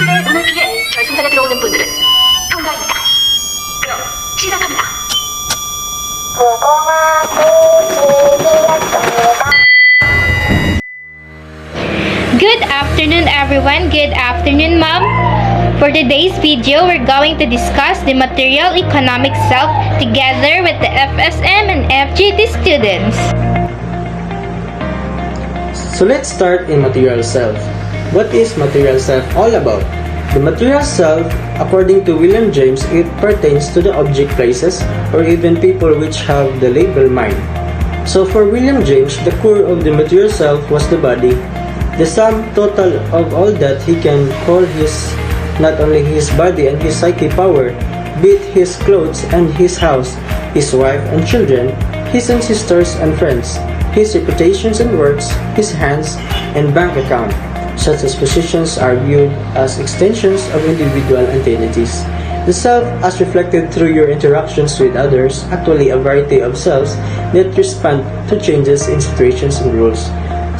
실내 눈을 피해 결승선에 들어오는 분들은 통과입니다. 그럼 시작합니다. Good afternoon everyone, good afternoon ma'am. For today's video, we're going to discuss the material economic self together with the FSM and FGT students. So let's start in material self. What is material self all about? The material self, according to William James, it pertains to the object, places, or even people which have the label mind. So for William James, the core of the material self was the body, the sum total of all that he can call his, not only his body and his psyche power, be it his clothes and his house, his wife and children, his ancestors and friends, his reputations and works, his hands and bank account. Such as positions are viewed as extensions of individual entities. The self, as reflected through your interactions with others, actually a variety of selves that respond to changes in situations and rules.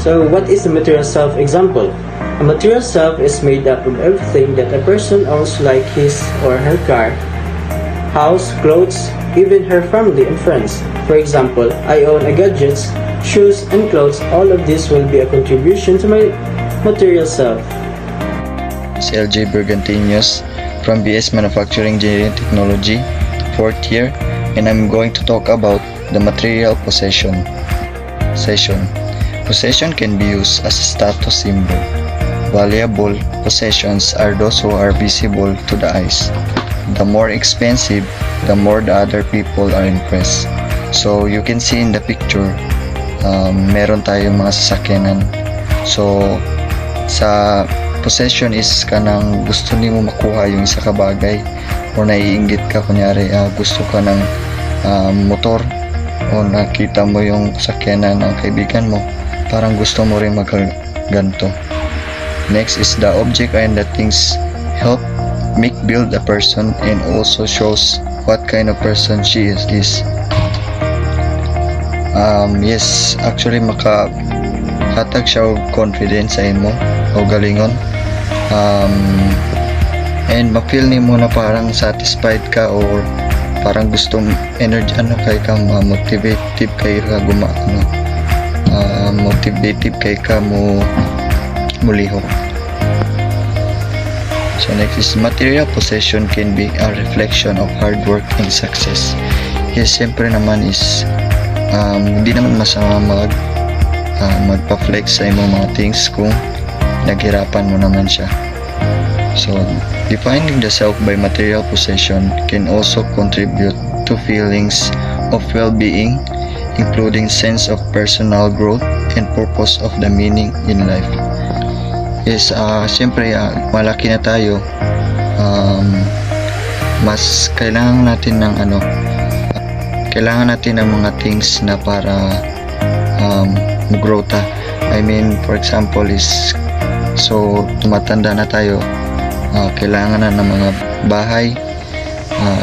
So what is the material self example? A material self is made up of everything that a person owns, like his or her car, house, clothes, even her family and friends. For example, I own a gadgets, shoes, and clothes. All of this will be a contribution to my material self. It's LJ Bergantinos from BS Manufacturing Engineering Technology, 4th year, and I'm going to talk about the material possession. Possession can be used as a status symbol. Valuable possessions are those who are visible to the eyes. The more expensive, the more the other people are impressed. So you can see in the picture, meron tayong mga sasakyanan. So sa possession is kanang gusto nimo makuha yung isa ka bagay o naiinggit ka, kunyari gusto ka ng motor o nakita mo yung sakyanan ng kaibigan mo, parang gusto mo rin magganto. Next is the object and the things help make build a person and also shows what kind of person she is. Yes, actually hatag siya og confidence sa imo o galingon, and ma-feel nimo na parang satisfied ka or parang gusto energy kay ka, motivated kay ka motivated kay ka mulihok. So next is material possession can be a reflection of hard work and success. Yes, siyempre naman is hindi naman masama magpa-flex sa imong mga things kung naghirapan mo naman siya. So, defining the self by material possession can also contribute to feelings of well-being, including sense of personal growth and purpose of the meaning in life. Yes, siyempre, malaki na tayo, mas kailangan natin ng mga things na para mag-grow ta. I mean, for example is, so tumatanda na tayo, kailangan na ng mga bahay,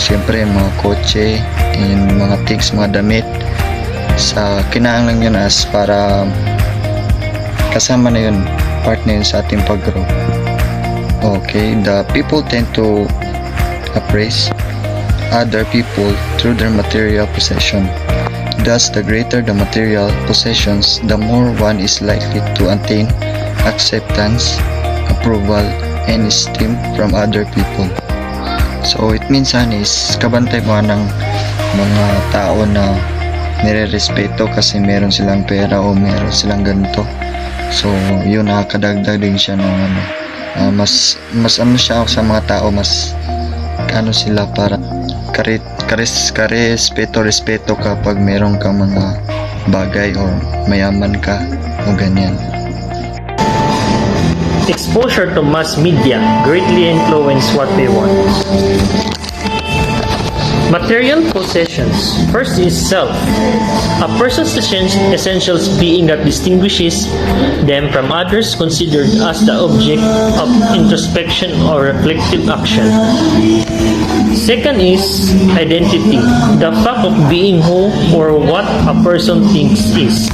siyempre mga kotse, and mga things, mga damit. Sa kinahanglan yun as para kasama na yun, part na yun sa ating pag-grow. Okay, the people tend to appraise other people through their material possession. Thus, the greater the material possessions, the more one is likely to attain acceptance, approval, and esteem from other people. So, it means is kabantay mo ng mga tao na nire-respeto kasi meron silang pera o meron silang ganito. So, yun, nakakadagdag din siya ng mas siya sa mga tao, mas sila para respeto kapag meron ka mga bagay o mayaman ka o ganyan. Exposure to mass media greatly influence what we want. Material possessions. First is self. A person's essentials being that distinguishes them from others considered as the object of introspection or reflective action. Second is identity. The fact of being who or what a person thinks is.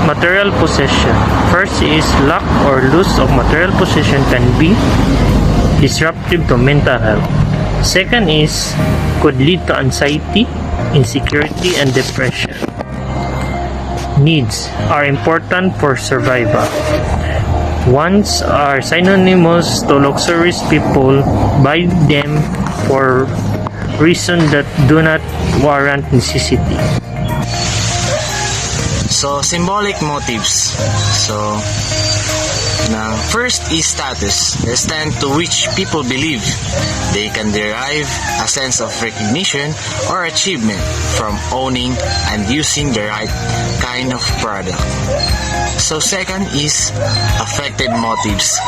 Material possession. First is lack or loss of material possession can be disruptive to mental health. Second is could lead to anxiety, insecurity, and depression. Needs are important for survival. Wants are synonymous to luxurious. People buy them for reasons that do not warrant necessity. So, symbolic motives. So, now, first is status, the extent to which people believe they can derive a sense of recognition or achievement from owning and using the right kind of product. So second is affective motives.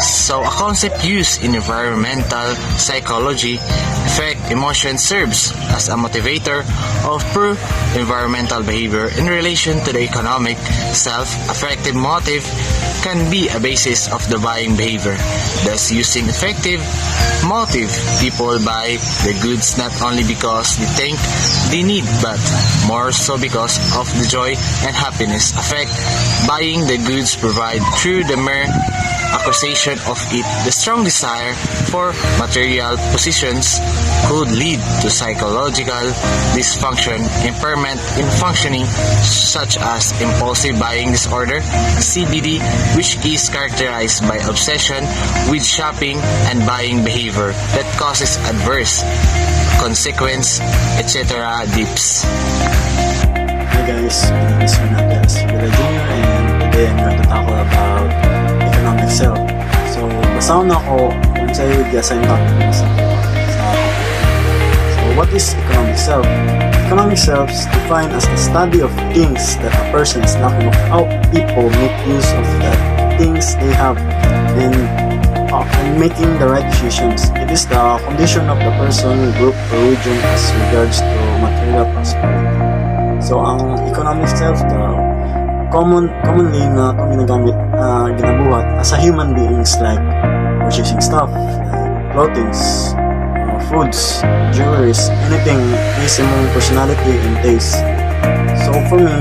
So a concept used in environmental psychology, affect emotion serves as a motivator of pro-environmental behavior in relation to the economic. Self-affective motive can be a basis of the buying behavior. Thus, using affective motive, people buy the goods not only because they think they need, but more so because of the joy and happiness affect buying the goods provide through the mere acquisition of it. The strong desire for material possessions could lead to psychological dysfunction, impairment in functioning, such as impulsive buying disorder, CBD, which is characterized by obsession with shopping and buying behavior that causes adverse consequence, etc. dips. Hi guys, my name is Fernandez Villa Jr. and today I'm going to talk about economic self. So, basahan ako kung sa'yo i-assign topic mo sa So, what is economic self? Economic self is defined as the study of things that a person is lacking of how people make use of the things they have and making the right decisions. It is the condition of the person, group, or region as regards to material prosperity. So, ang economic self daw, commonly na itong ginabuhat as a human beings like purchasing stuff, like clothings, foods, jewelries, anything based on mong personality and taste. So, for me,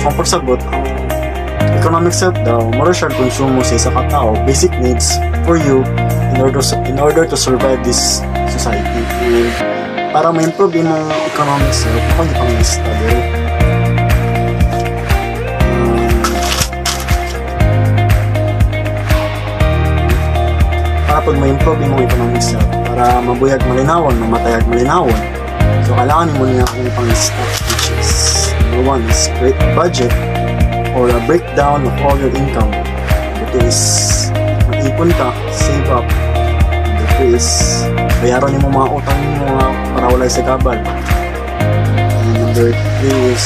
ang pagsagot, ang economic self daw, mura siya konsumo sa isa katao, basic needs for you in order to survive this society. And para ma-improve yung economic self, ako pang study. Para pag ma-improve yung economic self, para mabuyag malinawan, mamatayag malinawan. So, kailangan mo niya kung pang stuff, which is number one is create a budget or a breakdown of all your income. Ito is mag-ipon ka, save up. Ito is bayaran mo mga utang mo para wala sa kabal. And number 3 is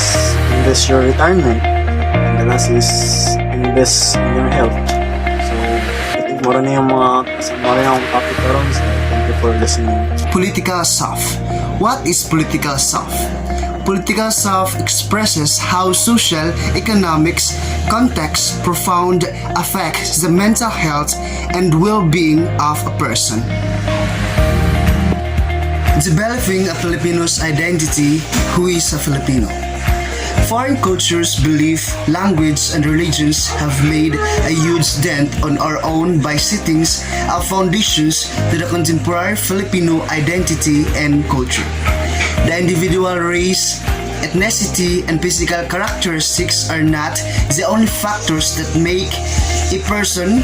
invest your retirement. And the last is invest in your health. So, I think mara na yung topic around. So, thank you for listening. Political self. What is political self? Political self expresses how social, economics, context profound affects the mental health and well-being of a person. Developing a Filipino's identity, who is a Filipino. Foreign cultures, belief, language, and religions have made a huge dent on our own by setting our foundations to the contemporary Filipino identity and culture. The individual race, ethnicity, and physical characteristics are not the only factors that make a person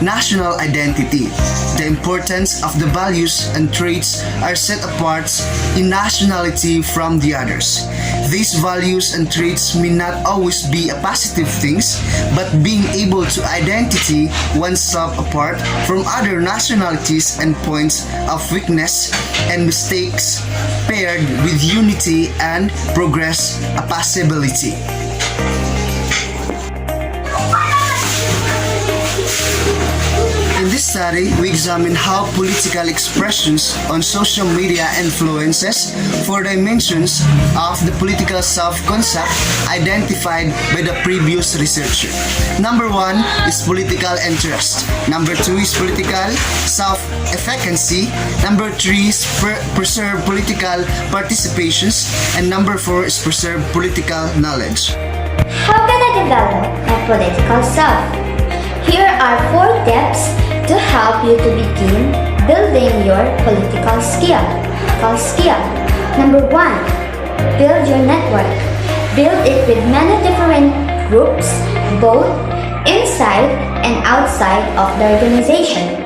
national identity. The importance of the values and traits are set apart in nationality from the others. These values and traits may not always be a positive things, but being able to identify oneself apart from other nationalities and points of weakness and mistakes paired with unity and progress a possibility. In this study, we examine how political expressions on social media influences 4 dimensions of the political self-concept identified by the previous researcher. Number 1 is political interest. Number 2 is political self-efficacy. Number 3 is preserve political participations. And number 4 is preserve political knowledge. How can I develop my political self? Here are 4 tips to help you to begin building your political skill. Number 1, build your network. Build it with many different groups, both inside and outside of the organization.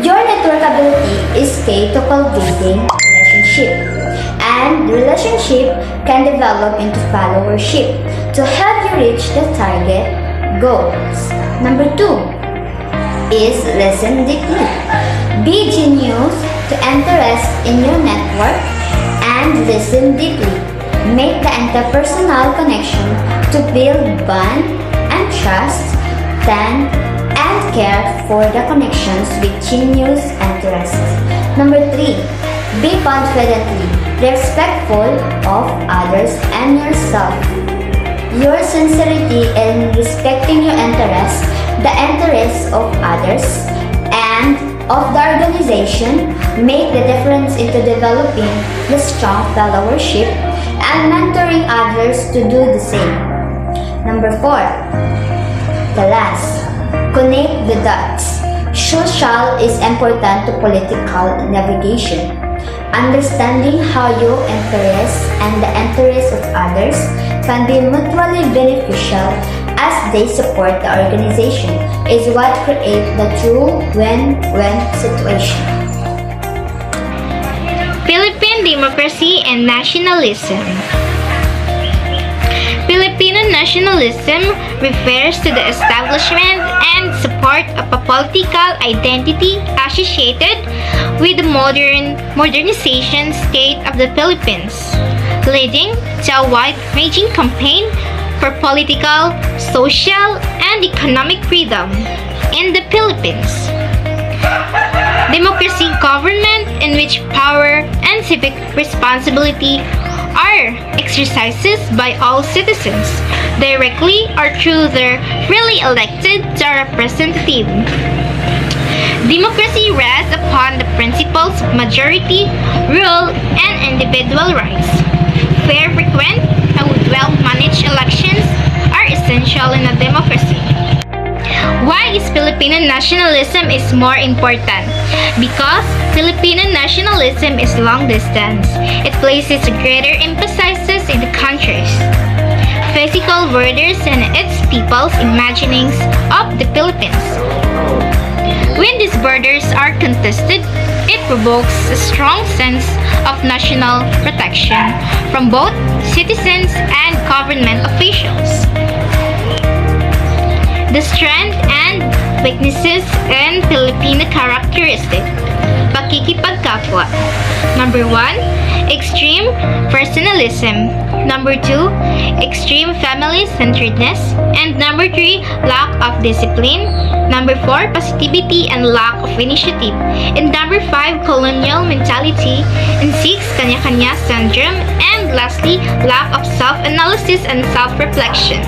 Your network ability is key to cultivating relationship, and relationship can develop into followership to help you reach the target goals. Number 2 is listen deeply. Be genuine to interest in your network and listen deeply. Make the interpersonal connection to build bond and trust, then and care for the connections with genuine interest. Number 3, be confidently respectful of others and yourself. Your sincerity in respecting your interests, the interests of others, and of the organization make the difference into developing the strong followership and mentoring others to do the same. Number 4, the last, connect the dots. Social is important to political navigation. Understanding how your interests and the interests of others can be mutually beneficial as they support the organization is what creates the true win-win situation. Philippine democracy and nationalism. Filipino nationalism refers to the establishment and support of a political identity associated with the modernization state of the Philippines, leading to a wide-ranging campaign for political, social, and economic freedom in the Philippines. Democracy government in which power and civic responsibility are exercises by all citizens, directly or through their freely elected representative. Democracy rests upon the principles of majority rule and individual rights. Fair, frequent, and well-managed elections are essential in a democracy. Why is Filipino nationalism is more important? Because Filipino nationalism is long distance. It places greater emphasis in the country's physical borders and its people's imaginings of the Philippines. When these borders are contested, it provokes a strong sense of national protection from both citizens and government officials. The strength and weaknesses in Filipino characteristic. Pakikipagkapwa. Number 1, extreme personalism. Number 2, extreme family-centeredness. And number 3, lack of discipline. Number 4, positivity and lack of initiative. And number 5, colonial mentality. And 6, kanya-kanya syndrome. And lastly, lack of self-analysis and self-reflection.